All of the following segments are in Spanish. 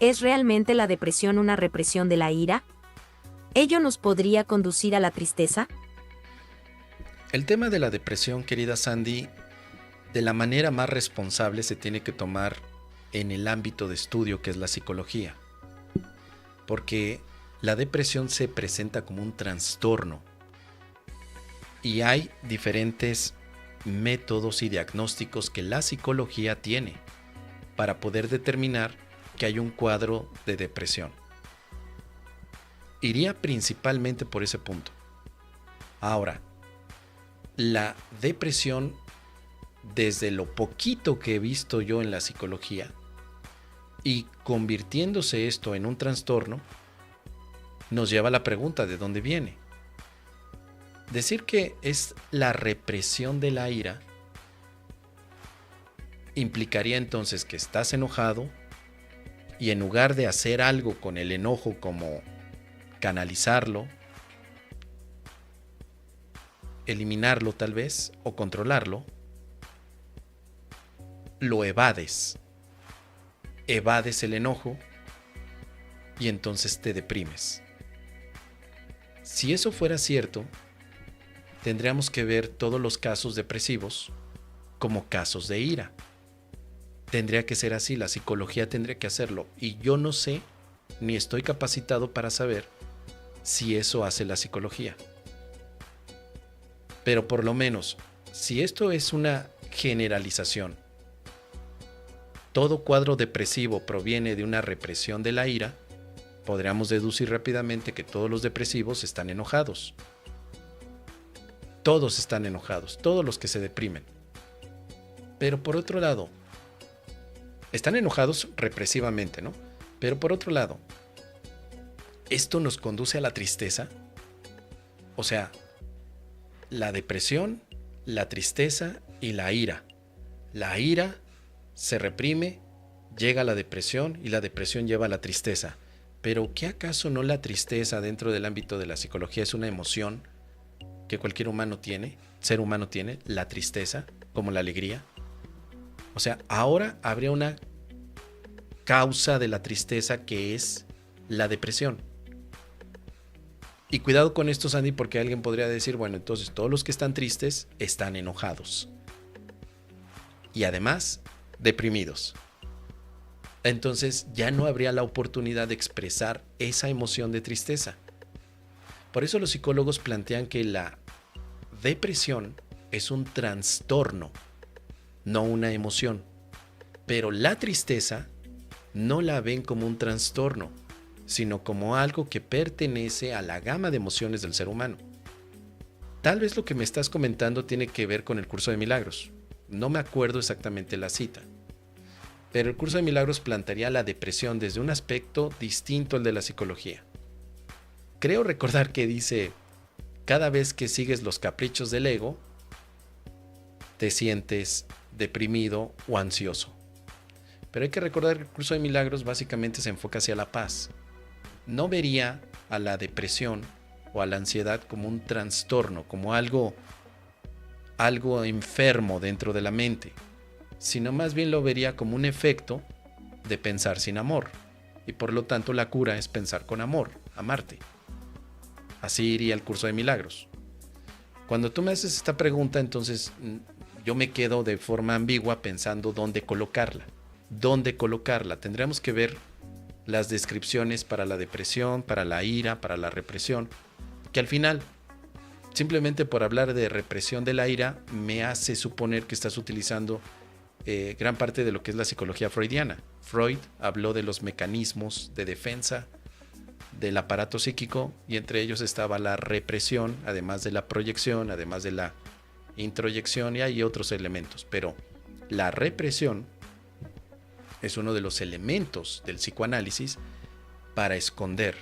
¿Es realmente la depresión una represión de la ira? ¿Ello nos podría conducir a la tristeza? El tema de la depresión, querida Sandy, de la manera más responsable se tiene que tomar en el ámbito de estudio que es la psicología, porque la depresión se presenta como un trastorno y hay diferentes métodos y diagnósticos que la psicología tiene para poder determinar que hay un cuadro de depresión. Iría principalmente por ese punto. Ahora, la depresión, desde lo poquito que he visto yo en la psicología, y convirtiéndose esto en un trastorno, nos lleva a la pregunta de dónde viene. Decir que es la represión de la ira implicaría entonces que estás enojado y en lugar de hacer algo con el enojo como canalizarlo, eliminarlo tal vez o controlarlo, lo evades. Evades el enojo y entonces te deprimes. Si eso fuera cierto, tendríamos que ver todos los casos depresivos como casos de ira. Tendría que ser así, la psicología tendría que hacerlo. Y yo no sé, ni estoy capacitado para saber si eso hace la psicología. Pero por lo menos, si esto es una generalización, todo cuadro depresivo proviene de una represión de la ira, podríamos deducir rápidamente que todos los depresivos están enojados. Todos están enojados, todos los que se deprimen. Pero por otro lado, están enojados represivamente, ¿no? Pero por otro lado, ¿esto nos conduce a la tristeza? O sea, la depresión, la tristeza y la ira. La ira se reprime, llega a la depresión y la depresión lleva a la tristeza. Pero ¿qué acaso no la tristeza dentro del ámbito de la psicología es una emoción que cualquier ser humano tiene, la tristeza, como la alegría? O sea, ahora habría una causa de la tristeza que es la depresión. Y cuidado con esto, Sandy, porque alguien podría decir, bueno, entonces todos los que están tristes están enojados. Y además, deprimidos. Entonces ya no habría la oportunidad de expresar esa emoción de tristeza. Por eso los psicólogos plantean que la depresión es un trastorno, no una emoción. Pero la tristeza no la ven como un trastorno, sino como algo que pertenece a la gama de emociones del ser humano. Tal vez lo que me estás comentando tiene que ver con el curso de milagros. No me acuerdo exactamente la cita. Pero el curso de milagros plantearía la depresión desde un aspecto distinto al de la psicología. Creo recordar que dice, cada vez que sigues los caprichos del ego, te sientes deprimido o ansioso. Pero hay que recordar que el curso de milagros básicamente se enfoca hacia la paz. No vería a la depresión o a la ansiedad como un trastorno, como algo enfermo dentro de la mente, sino más bien lo vería como un efecto de pensar sin amor. Y por lo tanto la cura es pensar con amor, amarte. Así iría el curso de milagros. Cuando tú me haces esta pregunta, entonces yo me quedo de forma ambigua pensando dónde colocarla. ¿Dónde colocarla? Tendríamos que ver las descripciones para la depresión, para la ira, para la represión, que al final, simplemente por hablar de represión de la ira, me hace suponer que estás utilizando gran parte de lo que es la psicología freudiana. Freud habló de los mecanismos de defensa del aparato psíquico y entre ellos estaba la represión, además de la proyección, además de la introyección, y hay otros elementos, pero la represión es uno de los elementos del psicoanálisis para esconder,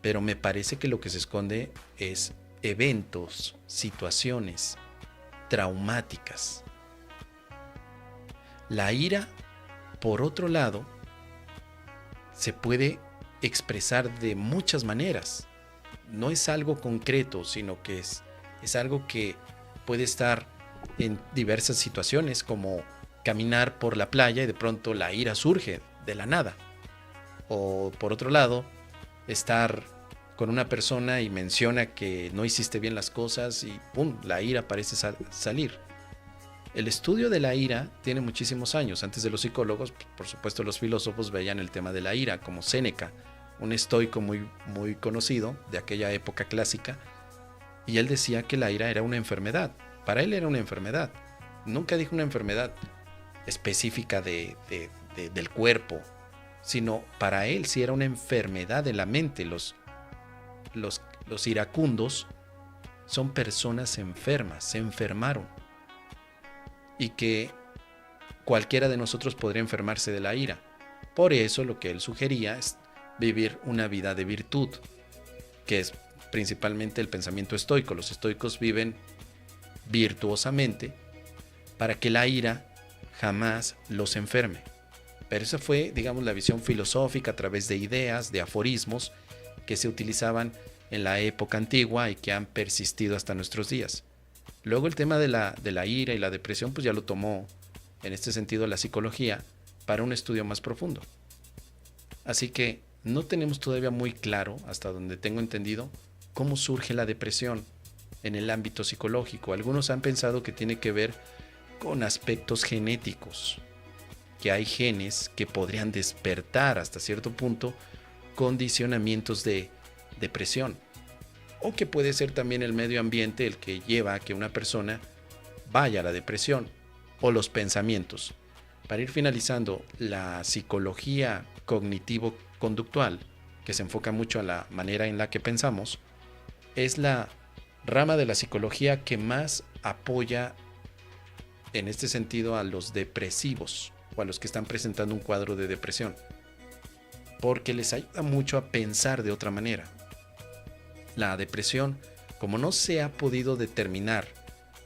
pero me parece que lo que se esconde es eventos, situaciones traumáticas. La ira, por otro lado, se puede expresar de muchas maneras. No es algo concreto, sino que es algo que puede estar en diversas situaciones, como caminar por la playa y de pronto la ira surge de la nada. O por otro lado, estar con una persona y menciona que no hiciste bien las cosas y ¡pum!, la ira parece salir. El estudio de la ira tiene muchísimos años. Antes de los psicólogos, por supuesto, los filósofos veían el tema de la ira, como Séneca, un estoico muy, muy conocido de aquella época clásica, y él decía que la ira era una enfermedad. Para él era una enfermedad. Nunca dijo una enfermedad específica del cuerpo, sino para él sí era una enfermedad de la mente. Los iracundos son personas enfermas, se enfermaron, y que cualquiera de nosotros podría enfermarse de la ira. Por eso lo que él sugería es vivir una vida de virtud, que es principalmente el pensamiento estoico. Los estoicos viven virtuosamente para que la ira jamás los enferme. Pero esa fue, digamos, la visión filosófica a través de ideas, de aforismos que se utilizaban en la época antigua y que han persistido hasta nuestros días. Luego el tema de la ira y la depresión pues ya lo tomó en este sentido la psicología para un estudio más profundo. Así que no tenemos todavía muy claro, hasta donde tengo entendido, cómo surge la depresión en el ámbito psicológico. Algunos han pensado que tiene que ver con aspectos genéticos, que hay genes que podrían despertar hasta cierto punto condicionamientos de depresión, o que puede ser también el medio ambiente el que lleva a que una persona vaya a la depresión, o los pensamientos. Para ir finalizando, la psicología cognitivo-conductual, que se enfoca mucho a la manera en la que pensamos, es la rama de la psicología que más apoya en este sentido a los depresivos o a los que están presentando un cuadro de depresión, porque les ayuda mucho a pensar de otra manera. La depresión, como no se ha podido determinar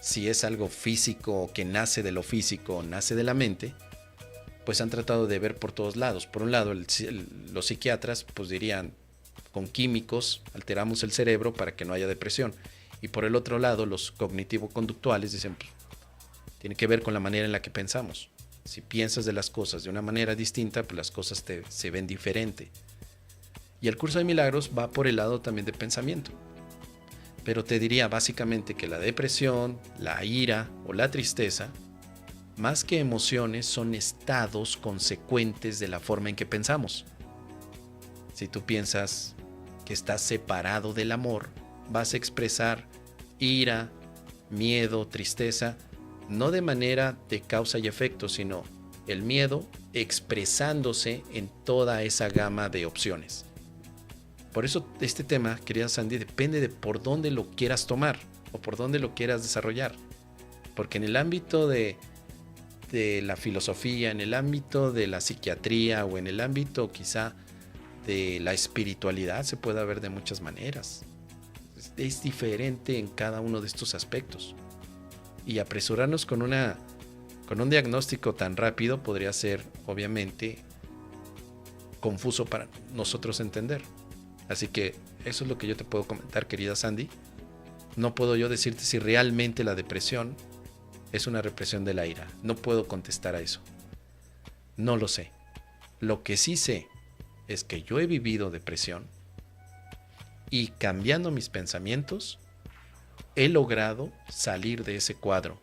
si es algo físico o que nace de lo físico o nace de la mente, pues han tratado de ver por todos lados. Por un lado, los psiquiatras pues dirían, con químicos alteramos el cerebro para que no haya depresión. Y por el otro lado, los cognitivo-conductuales dicen, pues, tiene que ver con la manera en la que pensamos. Si piensas de las cosas de una manera distinta, pues las cosas se ven diferente. Y el curso de milagros va por el lado también de pensamiento. Pero te diría básicamente que la depresión, la ira o la tristeza, más que emociones, son estados consecuentes de la forma en que pensamos. Si tú piensas que estás separado del amor, vas a expresar ira, miedo, tristeza, no de manera de causa y efecto, sino el miedo expresándose en toda esa gama de opciones. Por eso este tema, querida Sandy, depende de por dónde lo quieras tomar o por dónde lo quieras desarrollar. Porque en el ámbito de la filosofía, en el ámbito de la psiquiatría o en el ámbito quizá de la espiritualidad se puede ver de muchas maneras. Es diferente en cada uno de estos aspectos. Y apresurarnos con un diagnóstico tan rápido podría ser, obviamente, confuso para nosotros entender. Así que eso es lo que yo te puedo comentar, querida Sandy. No puedo yo decirte si realmente la depresión es una represión de la ira. No puedo contestar a eso. No lo sé. Lo que sí sé es que yo he vivido depresión y cambiando mis pensamientos he logrado salir de ese cuadro.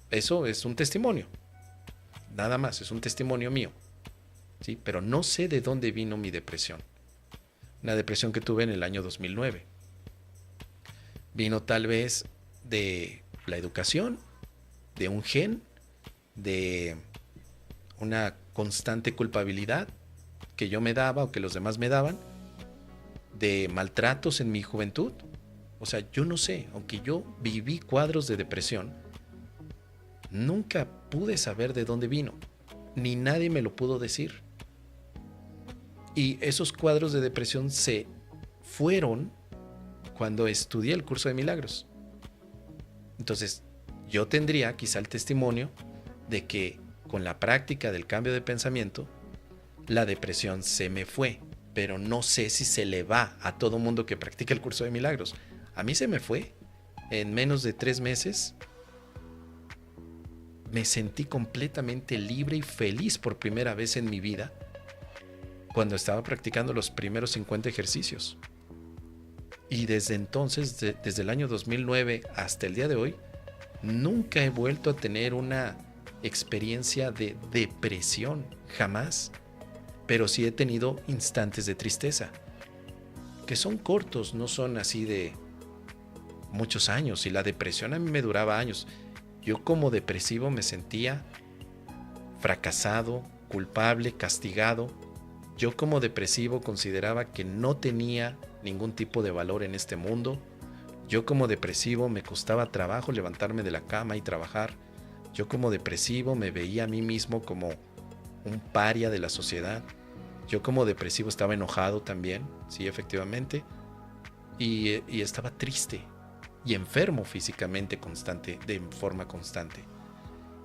Eso es un testimonio. Nada más, es un testimonio mío. ¿Sí? Pero no sé de dónde vino mi depresión. Una depresión que tuve en el año 2009. Vino tal vez de la educación, de un gen, de una constante culpabilidad que yo me daba o que los demás me daban, de maltratos en mi juventud. O sea, yo no sé, aunque yo viví cuadros de depresión, nunca pude saber de dónde vino, ni nadie me lo pudo decir. Y esos cuadros de depresión se fueron cuando estudié el curso de milagros. Entonces, yo tendría quizá el testimonio de que con la práctica del cambio de pensamiento, la depresión se me fue, pero no sé si se le va a todo mundo que practica el curso de milagros. A mí se me fue. En menos de 3 meses me sentí completamente libre y feliz por primera vez en mi vida. cuando estaba practicando los primeros 50 ejercicios. Y desde entonces, desde el año 2009 hasta el día de hoy, nunca he vuelto a tener una experiencia de depresión, jamás. Pero sí he tenido instantes de tristeza, que son cortos, no son así de muchos años. Y la depresión a mí me duraba años. Yo como depresivo me sentía fracasado, culpable, castigado. Yo como depresivo consideraba que no tenía ningún tipo de valor en este mundo. Yo como depresivo me costaba trabajo levantarme de la cama y trabajar. Yo como depresivo me veía a mí mismo como un paria de la sociedad. Yo como depresivo estaba enojado también, sí, efectivamente. Y estaba triste y enfermo físicamente de forma constante.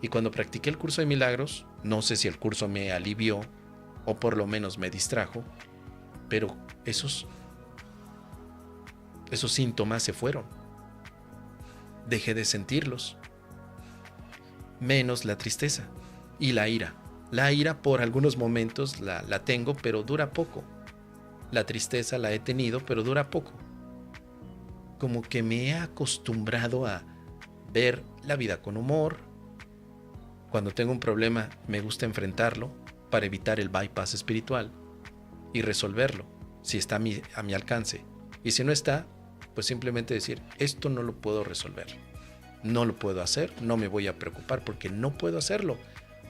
Y cuando practiqué el curso de milagros, no sé si el curso me alivió o por lo menos me distrajo, pero esos síntomas se fueron. Dejé de sentirlos. Menos la tristeza y la ira. La ira por algunos momentos la tengo, pero dura poco. La tristeza la he tenido, pero dura poco. Como que me he acostumbrado a ver la vida con humor. Cuando tengo un problema, me gusta enfrentarlo para evitar el bypass espiritual y resolverlo, si está a mi alcance. Y si no está, pues simplemente decir, esto no lo puedo resolver. No lo puedo hacer, no me voy a preocupar porque no puedo hacerlo,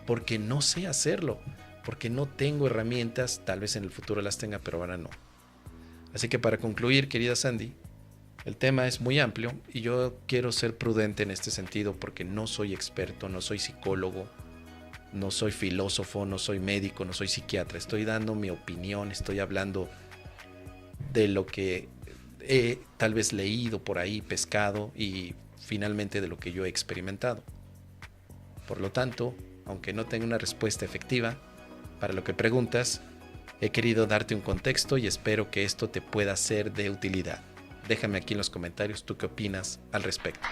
porque no sé hacerlo, porque no tengo herramientas, tal vez en el futuro las tenga, pero ahora no. Así que para concluir, querida Sandy, el tema es muy amplio y yo quiero ser prudente en este sentido porque no soy experto, no soy psicólogo, no soy filósofo, no soy médico, no soy psiquiatra. Estoy dando mi opinión, estoy hablando de lo que he tal vez leído por ahí, pescado y finalmente de lo que yo he experimentado. Por lo tanto, aunque no tenga una respuesta efectiva para lo que preguntas, he querido darte un contexto y espero que esto te pueda ser de utilidad. Déjame aquí en los comentarios tú qué opinas al respecto.